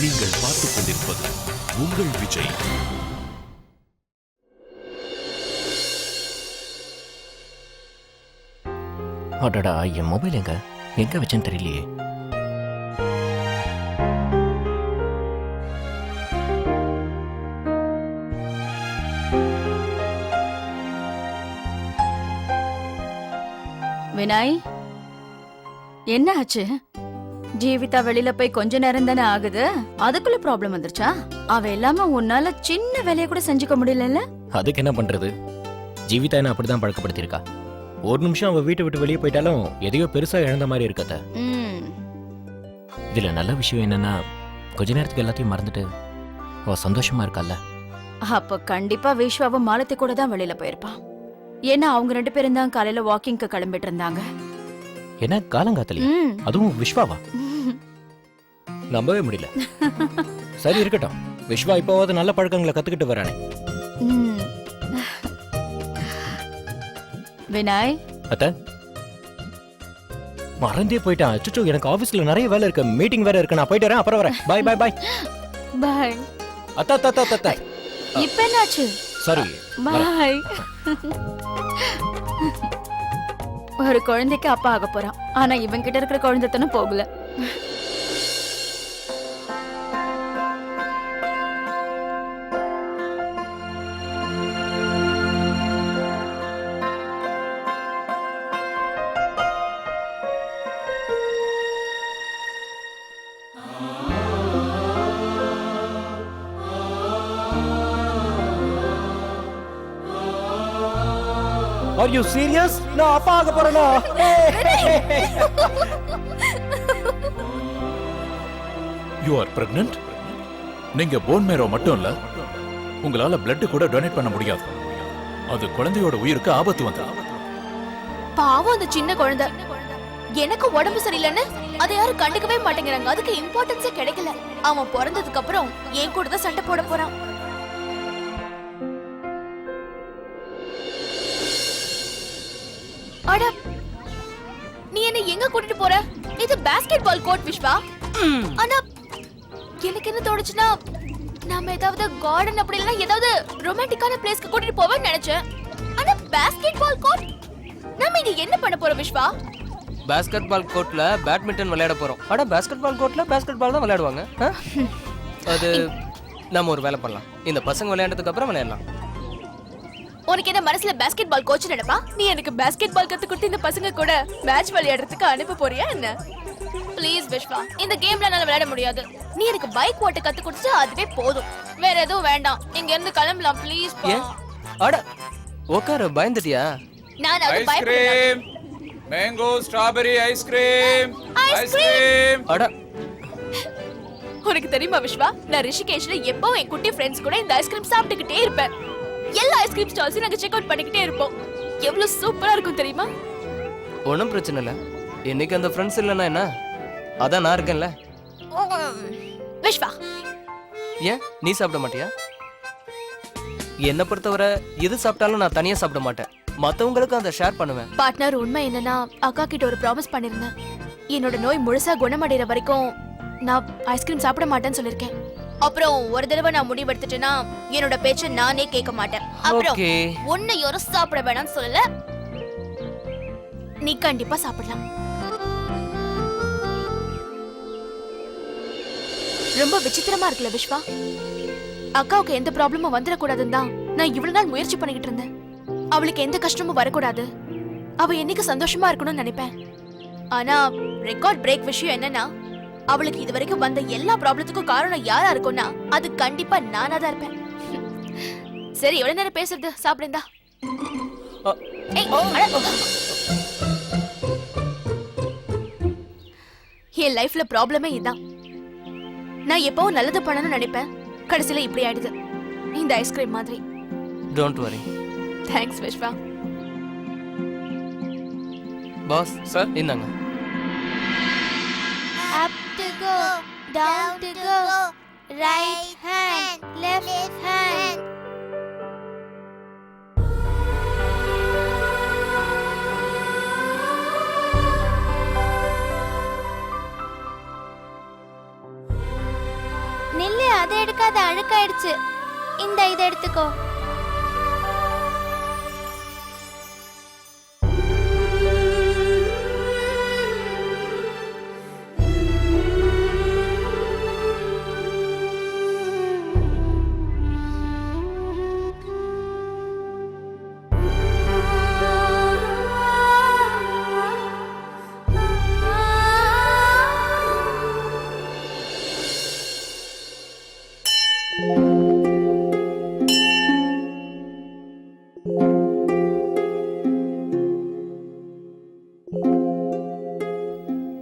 நீங்கள் பார்த்துக் கொண்டிருப்பது உங்கள் விஜய். அடடா, என் மொபைல் எங்க வச்சேன்னு தெரியலையே. வினாய், என்ன ஆச்சு? ஜீவிதா வெளியில போய் கொஞ்ச நேரம் தானே ஆகுது, அதுக்குள்ள ப்ராப்ளம் வந்துருச்சா? அவ இல்லாம உன்னால சின்ன வேலையை கூட செஞ்சுக்க முடியல. அதுக்கு என்ன பண்றது? ஜீவிதா என்ன அப்படிதான் பழக்கப்படுத்திருக்கா. ஒரு நிமிஷம் அவ வீட்டை விட்டு வெளியே போயிட்டாலும் எதையோ பெருசா இழந்த மாதிரி இருக்கத்த. இதுல நல்ல விஷயம் என்னன்னா, கொஞ்ச நேரத்துக்கு எல்லாத்தையும் மறந்துட்டு அவ சந்தோஷமா இருக்கல்ல. அப்ப கண்டிப்பா விஸ்வாவும் மாலத்தி கூட தான் வெளியில போயிருப்பான். ஏன்னா அவங்க 2 பேரும் தான் காலையில வாக்கிங்க்கு கிளம்பிட்டு இருந்தாங்க. என்ன காலங்காத்தலி, அதுவும் விஸ்வாவா? நம்பவே முடியல. சரி இருக்கட்டும், விஸ்வா இப்போவாது நல்ல பழக்கங்களை கத்துக்கிட்டு வரானே. வினாய் அத்த, மறந்தே போயிட்டான். அச்சோ, எனக்கு ஆபீஸ்ல நிறைய வேலை இருக்கு, மீட்டிங் வேற இருக்கு. நான் போயிட்டு வரேன், அப்புறம் வரேன். Bye bye bye bye. அத்தா அத்தா அத்தா. இப்போ என்னாச்சு? சரி பை. ஒரு குழந்தைக்கு அப்பா ஆக போறான், ஆனா இவன் கிட்ட இருக்கிற குழந்தைத்தனும் போகல. Are you serious? நான் அப்பா ஆக போறேனா? You are pregnant? நீங்க போன் மேரோ மட்டும் இல்ல, உங்களால பிளட் கூட டொனேட் பண்ண முடியாது. அது குழந்தையோட உயிருக்கு ஆபத்து வந்தது. பாவம் அந்த சின்ன குழந்தை. எனக்கு உடம்பு சரியில்லைன்னு அதை யாரும் கண்டுக்கவே மாட்டேங்கிறாங்க. அதுக்கு இம்பார்ட்டன்ஸே கிடைக்கல. அவன் பிறந்ததுக்கு அப்புறம் என் கூட தான் சண்டை போட போறான். அட, நீ என்ன எங்க கூட்டிட்டு போற? இது பாஸ்கெட் பால் கோர்ட் விஸ்வா. ஆனா எனக்கு என்ன தோணுச்சுன்னா, நாம ஏதாவது கார்டன் அப்படி இல்லனா ஏதாவது ரொமான்டிக்கான பிளேஸ்க்கு கூட்டிட்டு போவேன்னு நினைச்சேன். ஆனா பாஸ்கெட் பால் கோர்ட், நாம இங்க என்ன பண்ண போறோம் விஸ்வா? பாஸ்கெட் பால் கோர்ட்ல பேட்மிண்டன் விளையாட போறோம். அட, பாஸ்கெட் பால் கோர்ட்ல பாஸ்கெட் பால் தான் விளையாடுவாங்க. அது நம்ம ஒரு வேலை பண்ணலாம். இந்த பசங்க விளையாண்டதுக்கு அப்புறம் விளையாடலாம். உனக்கு என்ன மனசுல பாஸ்கெட் பால் கோச் நினைப்பா? நீ எனக்கு பாஸ்கெட் பால் கத்து கொடுத்து இந்த பசங்க கூட மேட்ச் விளையாடுறதுக்கு அனுப்ப போறியா என்ன? ப்ளீஸ் விஸ்வா, இந்த கேம்ல என்னால விளையாட முடியாது. நீ எனக்கு பைக் ஓட்ட கத்து கொடுத்து அதுவே போதும். வேற எதுவும் வேண்டாம். இங்க இருந்து கிளம்பலாம் ப்ளீஸ். அட உட்காரு, பயந்துட்டியா? நான் அது பயப்படுறேன். Mango strawberry ice cream ice cream. அட, உனக்கு தெரியுமா விஸ்வா, நான் ரிஷிகேஷ்ல எப்பவும் என் குட்டி ஃப்ரெண்ட்ஸ் கூட இந்த ஐஸ்கிரீம் சாப்பிட்டுக்கிட்டே இருப்பேன். எல்லா ஐஸ்கிரீம் ஸ்டால்ஸையும் நாங்க செக் அவுட் பண்ணிக்கிட்டே இருப்போம். எவ்வளவு சூப்பரா இருக்கும் தெரியுமா? ஒன்றும் பிரச்சனை இல்லை. இன்னைக்கு அந்த ஃப்ரெண்ட்ஸ் இல்லைன்னா என்ன, அதான் நான் இருக்கேன்ல. விஸ்வா, ஏன் நீ சாப்பிட மாட்டியா? என்னை பொறுத்தவரை எது சாப்பிட்டாலும் நான் தனியா சாப்பிட மாட்டேன், மற்றவங்களுக்கு அதை ஷேர் பண்ணுவேன். பார்ட்னர், உண்மை என்னன்னா, அக்கா கிட்ட ஒரு ப்ராமிஸ் பண்ணிருந்தேன். என்னோட நோய் முழுசா குணமடைகிற வரைக்கும் நான் ஐஸ்கிரீம் சாப்பிட மாட்டேன்னு சொல்லிருக்கேன். அப்புறம் ஒரு தடவை நான் முடிவெடுத்துட்டேன்னா என்னோட பேச்ச நானே கேட்க மாட்டேன். அப்புறம் உன்னை யாரும் சாப்பிட வேணாம்னு சொல்லல, நீ கண்டிப்பா சாப்பிடலாம். ரொம்ப விசித்திரமா இருக்குல்ல விஸ்வா? அக்காவுக்கு எந்த ப்ராப்ளமும் வந்துடக்கூடாதுன்னு தான் நான் இவ்வளவு நாள் முயற்சி பண்ணிக்கிட்டு இருந்தேன். அவளுக்கு எந்த கஷ்டமும் வரக்கூடாது, அவ என்னைக்கு சந்தோஷமா இருக்கணும்னு நினைப்பேன். ஆனா ரெக்கார்ட் பிரேக் விஷயம் என்னன்னா, அவளுக்கு இதுவரைக்கும் வந்த எல்லா ப்ராப்ளத்துக்கும் காரணம் யாரா இருக்கும்னா அது கண்டிப்பா நானா தான் இருப்பேன். சரி, எவ்வளவு நேரம் பேசுறது? சாப்பிடுந்தா. என் லைஃப்ல ப்ராப்ளமே இதான். நான் எப்பவும் நல்லது பண்ணணும்னு நினைப்பேன், கடைசியில இப்படி ஆயிடுது. இந்த ஐஸ்கிரீம் மாதிரி. Don't worry. Thanks Vishwa. Boss sir, இந்தாங்க. Up to go, down to go, right hand, left hand. நில்லு, அதை எடுக்காத, அழுக்காயிடுச்சு. இந்த இதை எடுத்துக்கோ.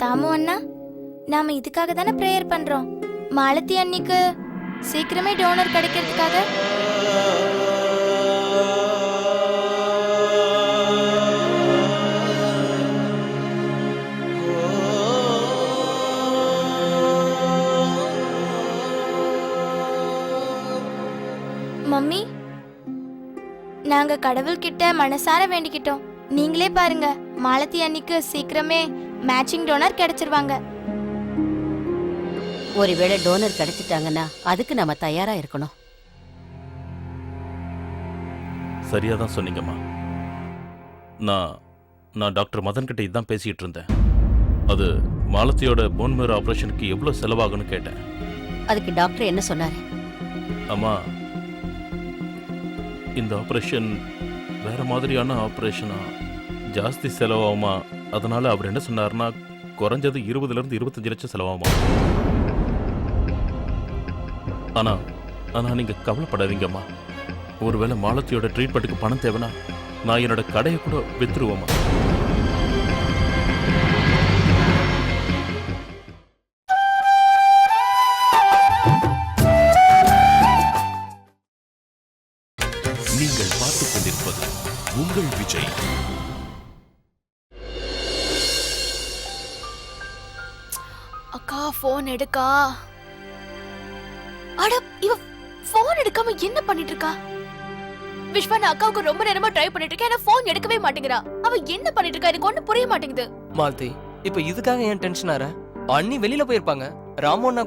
தாமு அண்ணா, நாம இதுக்காக தானே ப்ரேயர் பண்றோம். மாலதி அன்னிக்கு சீக்கிரமே டோனர் கிடைக்கிறதுக்காக. மம்மி, நாங்க கடவுள்கிட்ட மனசார வேண்டிக்கிட்டோம். நீங்களே பாருங்க, மாலதி அன்னிக்கு சீக்கிரமே மேட்சிங் டோனர் கிடைச்சிருவாங்க. ஒருவேளை டோனர் கிடைச்சிட்டாங்கன்னா அதுக்கு நம்ம தயாரா இருக்கணும். சரியா தான் சொன்னீங்கம்மா. நான் டாக்டர் மதன் கிட்ட இதான் பேசிட்டு இருந்தேன். அது மாலத்தியோட போன் மேரோ ஆபரேஷனுக்கு எவ்வளவு செலவாகும்னு கேட்டேன். அதுக்கு டாக்டர் என்ன சொன்னாரு? அம்மா, இந்த ஆபரேஷன் வேற மாதிரியான ஆபரேஷனா, ஜாஸ்தி செலவாகுமா? அதனால அவர் என்ன சொன்னார்னா, குறைஞ்சது 20 to 25 லட்சம் செலவாகுமா. ஆனா நீங்க கவலைப்படாதீங்கம்மா. ஒருவேளை மாலத்தியோட ட்ரீட்மெண்ட்டுக்கு பணம் தேவைன்னா நான் என்னோட கடையை கூட வித்துருவோமா. நீங்கள் பார்த்துக் கொண்டிருப்பது உங்கள் விஜய். அக்கா போன் எடுக்கா. அட, இவ போன் எடுக்காம என்ன பண்ணிட்டு இருக்கா? விஸ்வா, நான் அக்காவுக்கு ரொம்ப நேரமா ட்ரை பண்ணிட்டு இருக்கேன். ஆனா போன் எடுக்கவே மாட்டேங்கிறா. அவ என்ன பண்ணிட்டு இருக்கா? எனக்கு ஒண்ணும் புரிய மாட்டேங்குது. மாலதி, இப்ப இதுக்காக ஏன் டென்ஷன் ஆற? அண்ணி வெளியில போயிருப்பாங்க, ராமோன்னா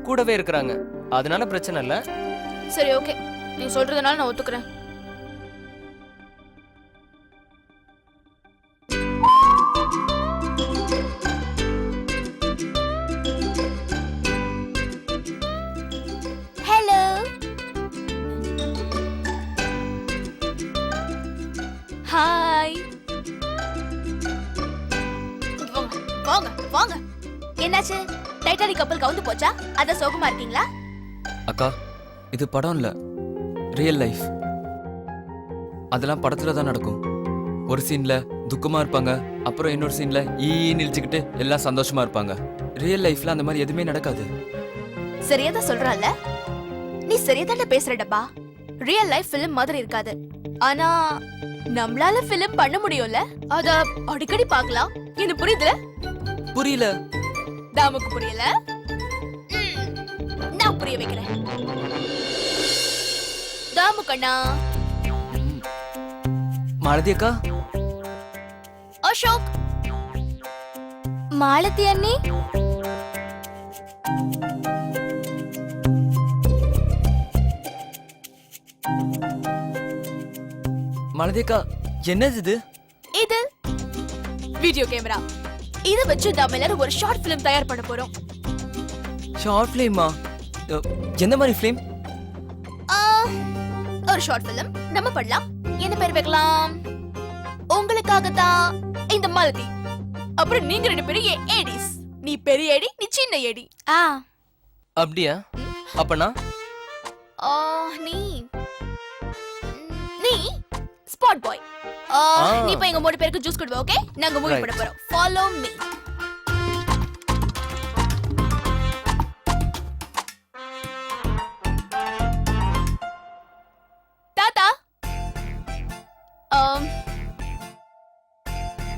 கூடவே இருக்கிறாங்க. அதனால பிரச்சனை இல்ல. சரி, ஓகே, நீ சொல்றதுனால நான் ஒத்துக்கிறேன். ஹலோ. ஹாய். வாங்க வாங்க. என்னாச்சு? டைட்டானிக் கப்பல் கவுந்து போச்சா? அத சோகமா இருக்கீங்களா? அக்கா, இது படம் இல்ல, ரியல் லைஃப். அதெல்லாம் படத்துல தான் நடக்கும். ஒரு சீன்ல துக்கமா இருப்பாங்க, அப்புறம் இன்னொரு சீன்ல நிறுத்திக்கிட்டு எல்லாம் சந்தோஷமா இருப்பாங்க. ரியல் லைஃப்ல அந்த மாதிரி எதுவுமே நடக்காது. சரியா தான் சொல்றல்ல? நீ சரியா தான் பேசுறடப்பா. ரியல் லைஃப் ஃபிலிம் மாதிரி இருக்காது. ஆனா நம்மளால ஃபிலிம் பண்ண முடியும்ல? அத அடிக்கடி பார்க்கலாம். எனக்கு புரியுதுல? புரியல. நமக்கு புரியல. நான் புரிய வைக்கிறேன். தாமு கண்ணா. மாலதி அக்கா. அசோக். மாலதி அண்ணி, மாலதி அக்கா, என்னது இது? இது வீடியோ கேமரா. இத வச்சு நாம எல்லாரும் ஒரு ஷார்ட் ஃபிலிம் தயார் பண்ண போறோம். ஷார்ட் ஃபிலிமா? எந்த மாதிரி ஃபிலிம்? ஒரு ஷார்ட் ஃபிலிம் நம்ம பண்ணலாம். என்ன பேர் வைக்கலாம்? உங்களுக்காக தான் இந்த மாலதி. அப்புறம் நீங்க 2 பேரும் ஏடிஸ். நீ பெரிய ஏடி, நீ சின்ன ஏடி. அப்படியா? அப்பனா நீ ஸ்பாட் பாய். நீ போய் எங்க 3 பேருக்கு ஜூஸ் கொடுவா. ஓகே, நாங்க மூவி பண்ண போறோம். Follow me. தாத்தா,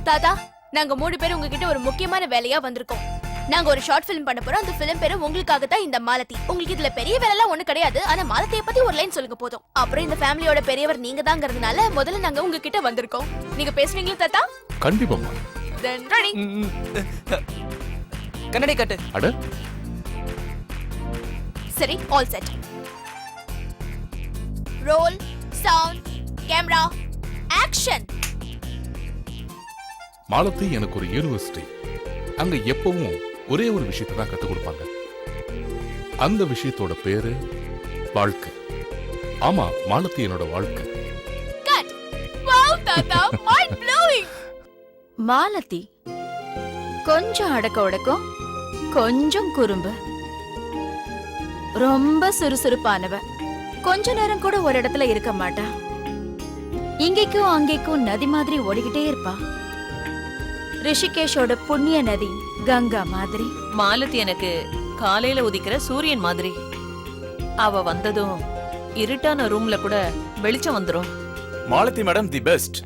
தாத்தா, நாங்க 3 பேரும் உங்ககிட்ட ஒரு முக்கியமான வேலையா வந்திருக்கோம். நாங்க ஒரு ஷார்ட் ஃபிலிம் பண்ண போறோம். அந்த ஃபிலிம் பேரு உங்களுக்காக தான் இந்த மாலதி. உங்களுக்கு இதுல பெரிய வேலை எல்லாம் ஒண்ணு கிடையாது. ஆனா மாலதியை பத்தி ஒரு லைன் சொல்லுங்க போதும். அப்புறம் இந்த ஃபேமிலியோட பெரியவர் நீங்க தாங்கிறதுனால முதல்ல நாங்க உங்ககிட்ட வந்திருக்கோம். நீங்க பேசுவீங்களா தாத்தா? கண்டிப்பாமா. Then ready. கண்ணாடி காட்டு. அட, சரி, all set. Roll, sound, camera, action. Malathi எனக்கு ஒரு யூனிவர்சிட்டி. அங்க எப்பவும் ஒரே ஒரு விஷயத்தை தான் கத்துக் கொடுப்பாங்க. அந்த விஷயத்தோட பேரு வாழ்க்கை. ஆமா, மாலத்தி என்னோட வாழ்க்கை. கட். வாவ் தாத்தா, மைண்ட் ப்ளோயிங். மாலதி கொஞ்சம் அடக்க ஒடக்கம், கொஞ்சம் குறும்பு, ரொம்ப சுறுசுறுப்பானவ. கொஞ்ச நேரம் கூட ஒரு இடத்துல இருக்க மாட்டா. இங்கேக்கும் அங்கேக்கும் நதி மாதிரி ஓடிக்கிட்டே இருப்பா. ரிஷிகேஷோட புண்ணிய நதி கங்கா மாதிரி. மாலதி எனக்கு காலையில உதிக்கிற சூரியன் மாதிரி. அவ வந்ததும் இருட்டான ரூம்ல கூட வெளிச்சம் வந்துரும். Malathi madam the best.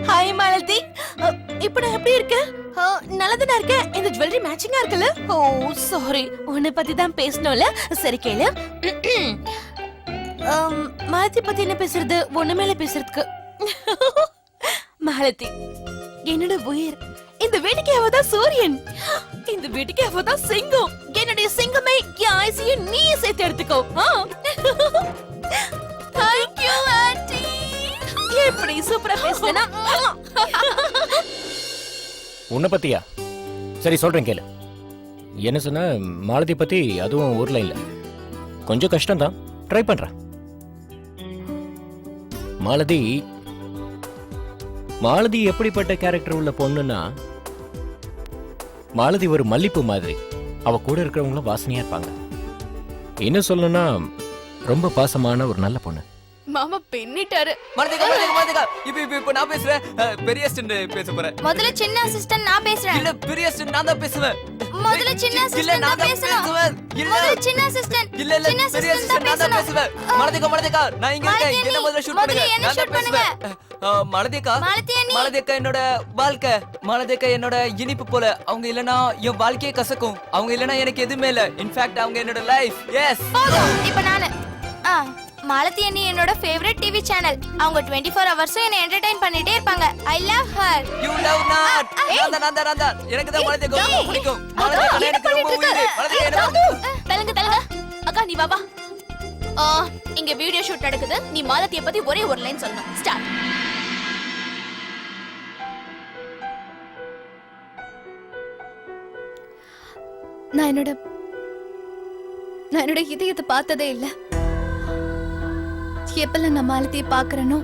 Hi Malathi, இப்போ நான் எப்படி இருக்க? நல்லதா இருக்க. இந்த ஜுவல்லரி மேட்சிங்கா இருக்குல்ல? ஓ சாரி, உன்னை பத்தி தான் பேசணும்ல. சரி கேளு. மாலதி பத்தி என்ன பேசுறது? ஒண்ணுமேல பேசுறதுக்கு. மாலதி என்னோட உயிர். இந்த வீட்டுக்கு அவதான் சூரியன், இந்த வீட்டுக்கு அவதான் சிங்கம். என்னுடைய சிங்கமே என் ஐசியை நீ சேர்த்து எடுத்துக்கோ. Thank you anti. எப்படி சூப்பரா பேசுனா. உன்னை பத்தியா? சரி சொல்றேன் கேளு. என்ன சொன்ன? மாலதி பத்தி அதுவும் ஊர்ல இல்ல. கொஞ்சம் கஷ்டம் தான், ட்ரை பண்றேன். மாலதி எப்படிப்பட்ட கேரக்டர் உள்ள பொண்ணுன்னா, மாலதி ஒரு மல்லிப்பூ மாதிரி. அவ கூட இருக்கிறவங்களும் வாசனையா இருப்பாங்க. இன்னும் சொல்லணும்னா ரொம்ப பாசமான ஒரு நல்ல பொண்ணு. மாமா பின்னிட்டாரு. மறந்துக்கா. இப்போ நான் பேசுறேன். பெரிய அசிஸ்டன்ட் பேச போறேன். முதல்ல சின்ன அசிஸ்டன்ட் நான் பேசுறேன். இல்ல, பெரிய அசிஸ்டன்ட் நான் தான் பேசுவேன். முதல்ல சின்ன அசிஸ்டன்ட் நான் பேசுறேன். முதல்ல சின்ன அசிஸ்டன்ட். இல்ல பெரிய அசிஸ்டன்ட் நான் தான் பேசுவேன். மறந்துக்கா. நான் இங்க இருக்கேன். என்ன முதல்ல ஷூட் பண்ணுங்க. நான் தான் பேசுவேன். மறந்துக்கா என்னோட வாழ்க்கை. மறந்துக்கா என்னோட இனிப்பு போல. அவங்க இல்லனா என் வாழ்க்கையே கசக்கும். அவங்க இல்லனா எனக்கு எதுவுமே இல்ல. இன்ஃபேக்ட் அவங்க என்னோட லைஃப். எஸ். இப்போ நானு மாலதி அண்ணி என்னோட ஃபேவரட் டிவி சேனல். அவங்க 24 ஹவர்ஸும் என்ன என்டர்டெயின் பண்ணிட்டே இருப்பாங்க. I love her. You love not. நான் எனக்கு தான் மாலதி ரொம்ப பிடிக்கும். மாலதி எனக்கு ரொம்ப உயிர். மாலதி தலங்க. அக்கா நீ வா. இங்க வீடியோ ஷூட் நடக்குது. நீ மாலதியை பத்தி ஒரே ஒரு லைன் சொல்லணும். ஸ்டார்ட். நான் என்னோட இதயத்தை பார்த்ததே இல்ல. எப்பெல்லாம் நான் மாலத்தியை பாக்குறேனோ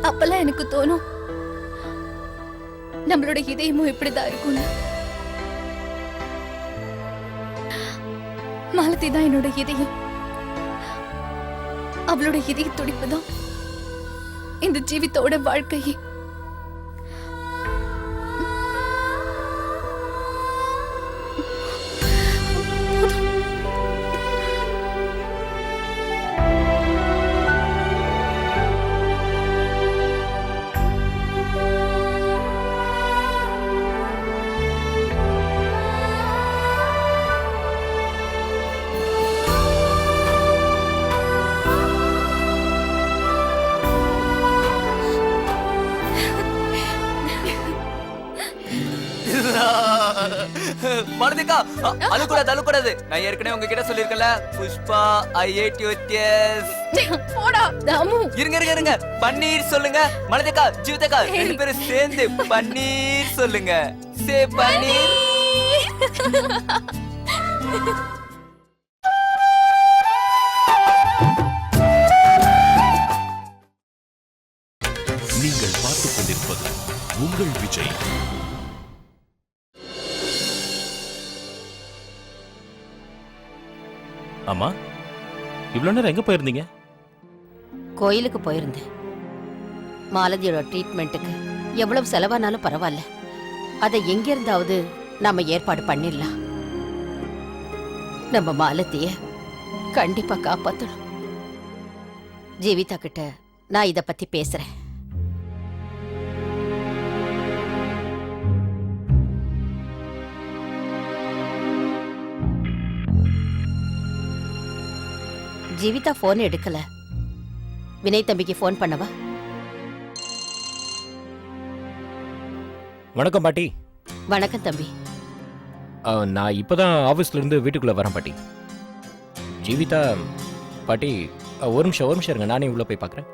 அப்பெல்லாம் எனக்கு தோணும் நம்மளோட இதயமும் இப்படிதான் இருக்கும்னு. மாலதி தான் என்னோட இதயம். அவளோட இதய துடிப்பு தான் இந்த ஜீவித்தோட வாழ்க்கையே. மறந்துக்கா. அழுக்கூடாது. நான் ஏற்கனவே உங்ககிட்ட சொல்லிருக்கல. புஷ்பா ஐ ஹேட் யூ எஸ். போடா தாமு. இருங்க. பன்னீர் சொல்லுங்க. மறந்துக்கா, ஜீவிதக்கா ரெண்டு பேரும் சேர்ந்து பன்னீர் சொல்லுங்க. சே பன்னீர். நீங்கள் பார்த்துக் கொண்டிருப்பது உங்கள் விஜய். ஆமா, இவ்வளவு நேரம் எங்க போயிருந்தீங்க? கோயிலுக்கு போயிருந்தேன். மாலதியோட ட்ரீட்மெண்ட்டுக்கு எவ்வளவு செலவானாலும் பரவாயில்ல, அதை எங்கிருந்தாவது நாம ஏற்பாடு பண்ணிடலாம். நம்ம மாலதிய கண்டிப்பா காப்பாத்தணும். ஜீவிதா கிட்ட நான் இத பத்தி பேசுறேன். ஜீவிதா போன் எடுக்கல. வினய் தம்பிக்கு போன் பண்ணவா? வணக்கம் பாட்டி. வணக்கம் தம்பி. நான் இப்போதான் ஆஃபீஸ்ல இருந்து வீட்டுக்குள்ள வரேன் பாட்டி. ஜீவிதா பாட்டி ஒரு நிமிஷம் இருங்க, நானே உள்ள போய் பார்க்குறேன்.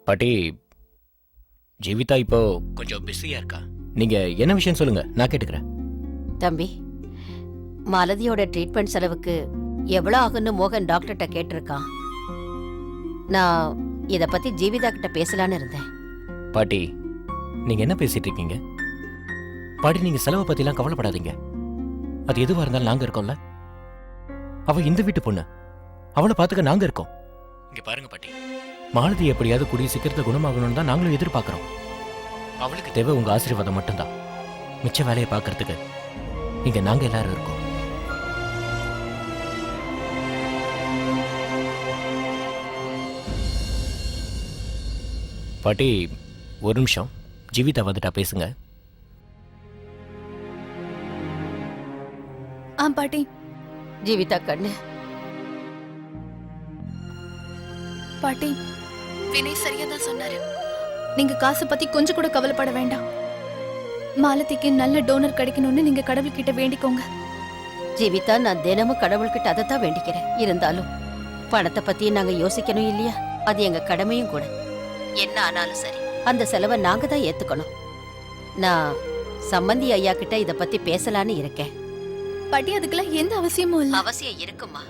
பாட்டி, ஜீவிதா இப்போ கொஞ்சம் பிஸியா இருக்கா. நீங்க என்ன விஷயம் சொல்லுங்க, நான் கேட்டுக்கிறேன். தம்பி, மாலதியோட ட்ரீட்மெண்ட் செலவுக்கு எவ்வளோ ஆகுன்னு மோகன் டாக்டர்கிட்ட கேட்டிருக்கான். நான் இதை பத்தி ஜீவிதா கிட்ட பேசலான்னு இருந்தேன். பாட்டி, நீங்க என்ன பேசிட்டு இருக்கீங்க? பாட்டி, நீங்க செலவை பத்திலாம் கவலைப்படாதீங்க. அது எதுவா இருந்தாலும் நாங்க இருக்கோம்ல. அவ இந்த வீட்டு பொண்ணு, அவளை பார்த்துக்க நாங்க இருக்கோம். இங்க பாருங்க பாட்டி, மாலதி எப்படியாவது கூடிய சீக்கிரத்தை குணமாகணும்னு தான் நாங்களும் எதிர்பார்க்கிறோம். அவளுக்கு தேவை உங்க ஆசீர்வாதம் மட்டும்தான். மிச்ச வேலையை பார்க்கறதுக்கு இங்க நாங்க எல்லாரும் இருக்கோம். பாட்டி, ஒரு நிமிஷம். ஜீவிதா வந்துட்டா பேசுங்க. பாட்டி. ஜீவிதா கண்ணு. பாட்டி, வினய் சரியா தான் சொன்னாரு. நீங்க காசை பத்தி கொஞ்சம் கூட கவலைப்பட வேண்டாம். மாலதிக்கு நல்ல டோனர் கிடைக்கணும்னு நீங்க கடவுள்கிட்ட வேண்டிக்கோங்க. ஜீவிதா, நான் தினமும் கடவுள்கிட்ட அதைத்தான் வேண்டிக்கிறேன். இருந்தாலும் பணத்தை பத்தி நாங்க யோசிக்கணும் இல்லையா? அது எங்க கடமையும் கூட. என்ன ஆனாலும் சரி, அந்த செலவை நாங்க தான் ஏத்துக்கணும். நான் சம்பந்தி ஐயா கிட்ட இத பத்தி பேசலான்னு இருக்கேன். பாட்டி, அதுக்கெல்லாம் எந்த அவசியமும் இல்ல. அவசியம் இருக்குமா?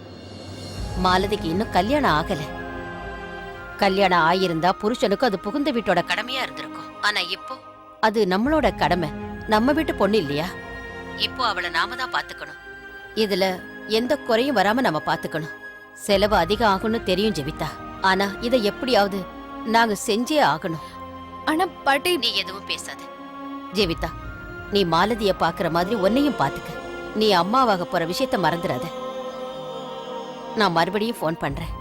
மாலதிக்கு இன்னும் கல்யாணம் ஆகல. கல்யாணம் ஆயிருந்தா புருஷனுக்கு அது புகுந்த வீட்டோட கடமையா இருந்திருக்கும். ஆனா இப்போ அது நம்மளோட கடமை. நம்ம வீட்டு பொண்ணு இல்லையா? இப்போ அவளை நாம தான் பாத்துக்கணும். இதுல எந்த குறையும் வராம நம்ம பாத்துக்கணும். செலவு அதிகம் ஆகும்னு தெரியும் ஜெவிதா. ஆனா இதை எப்படியாவது நாங்க செஞ்சே ஆகணும். ஆனா பாட்டி, நீ எதுவும் பேசாத ஜெவிதா. நீ மாலதிய பாக்குற மாதிரி உன்னையும் பாத்துக்க. நீ அம்மாவாக போற விஷயத்த மறந்துடாத. நான் மறுபடியும் ஃபோன் பண்றேன்.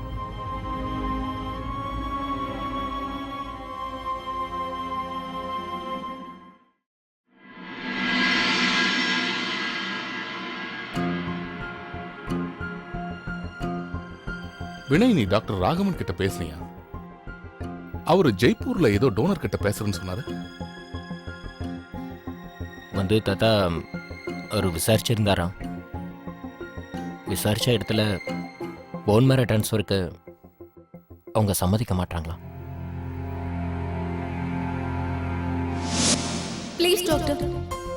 வினய், நீ டாக்டர் ராகவன் கிட்ட பேசுனியா? அவரு ஜெய்ப்பூர்ல ஏதோ டோனர் கிட்ட பேசுறேன்னு சொன்னாரு. வந்து தாத்தா ஒரு விசாரிச்சிருந்தாராம். விசாரிச்ச இடத்துல போன் மேரோ டிரான்ஸ்ஃபருக்கு அவங்க சம்மதிக்க மாட்டாங்களாம். ப்ளீஸ் டாக்டர்,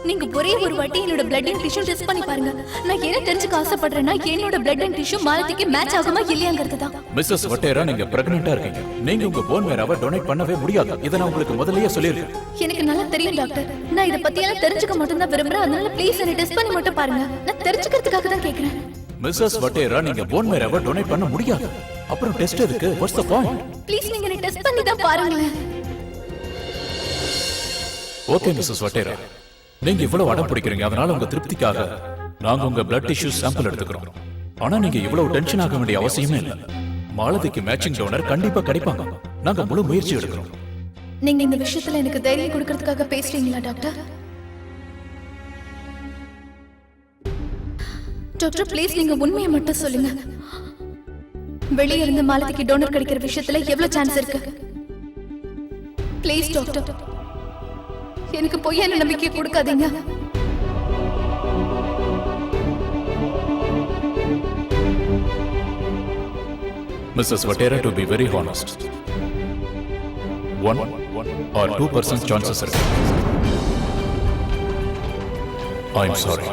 நீங்க ஒரே ஒரு வாட்டி என்னோட பிளட் அண்ட் டிஷ்யூ டெஸ்ட் பண்ணி பாருங்க. நான் என்ன தெரிஞ்சுக்க ஆசைப்படுறேன்னா, என்னோட பிளட் அண்ட் டிஷ்யூ மாலதிக்கு மேட்ச் ஆகுமா இல்லையாங்கிறது தான். மிஸ்ஸஸ் வட்டேரா, நீங்க பிரெக்னெண்டா இருக்கீங்க. நீங்க உங்க போன் மேராவை டொனேட் பண்ணவே முடியாது. இதை நான் உங்களுக்கு முதல்லயே சொல்லியிருக்கேன். எனக்கு நல்லா தெரியும் டாக்டர். நான் இத பத்தி எல்லாம் தெரிஞ்சுக்க மட்டும் தான் விரும்புறேன். அதனால ப்ளீஸ் என்ன டெஸ்ட் பண்ணி மட்டும் பாருங்க. நான் தெரிஞ்சுக்கிறதுக்காக தான் கேக்குறேன். மிஸ்ஸஸ் வட்டேரா, நீங்க போன் மேராவை டொனேட் பண்ண முடியாது. அப்புறம் டெஸ்ட் எதுக்கு? What's the point? ப்ளீஸ் நீங்க என்ன டெஸ்ட் பண்ணி தான் பாருங்க. ஓகே மிஸ்ஸஸ் வட்டேரா, நீங்க இவ்வளவு அடம் பிடிக்கிறீங்க. அதனால உங்க திருப்திக்காக நாங்க உங்க பிளட் டிஷ்யூ சாம்பிள் எடுத்துக்கிறோம். ஆனா நீங்க இவ்வளவு டென்ஷன் ஆக வேண்டிய அவசியமே இல்லை. மாலதிக்கு மேட்சிங் டோனர் கண்டிப்பா கிடைப்பாங்க. நாங்க முழு முயற்சி எடுக்கிறோம். நீங்க இந்த விஷயத்துல எனக்கு தைரியம் கொடுக்கறதுக்காக பேசுறீங்களா டாக்டர்? டாக்டர் ப்ளீஸ் நீங்க உண்மையை மட்டும் சொல்லுங்க. வெளியே இருந்து மாலதிக்கு டோனர் கிடைக்கிற விஷயத்துல எவ்வளவு சான்ஸ் இருக்கு? ப்ளீஸ் டாக்டர், எனக்கு பொய்யான நம்பிக்கை கொடுக்காதீங்க. Mrs. Vatera, to be very honest, 1 or 2% chances இருக்கு. I'm sorry.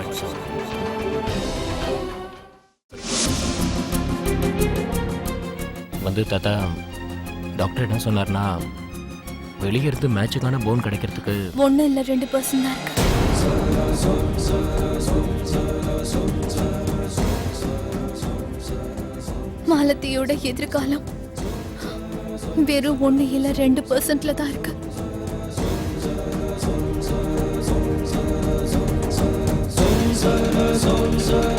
வந்து தாத்தா, டாக்டர் என்ன சொன்னார்னா, வெளியே இருந்து மேட்சுக்கான போன் கிடைக்கிறதுக்கு 1 இல்ல 2% தான் இருக்கு. மாலதியோட எதிர்காலம் வெறும் 1 இல்ல 2%ல தான் இருக்கு. Son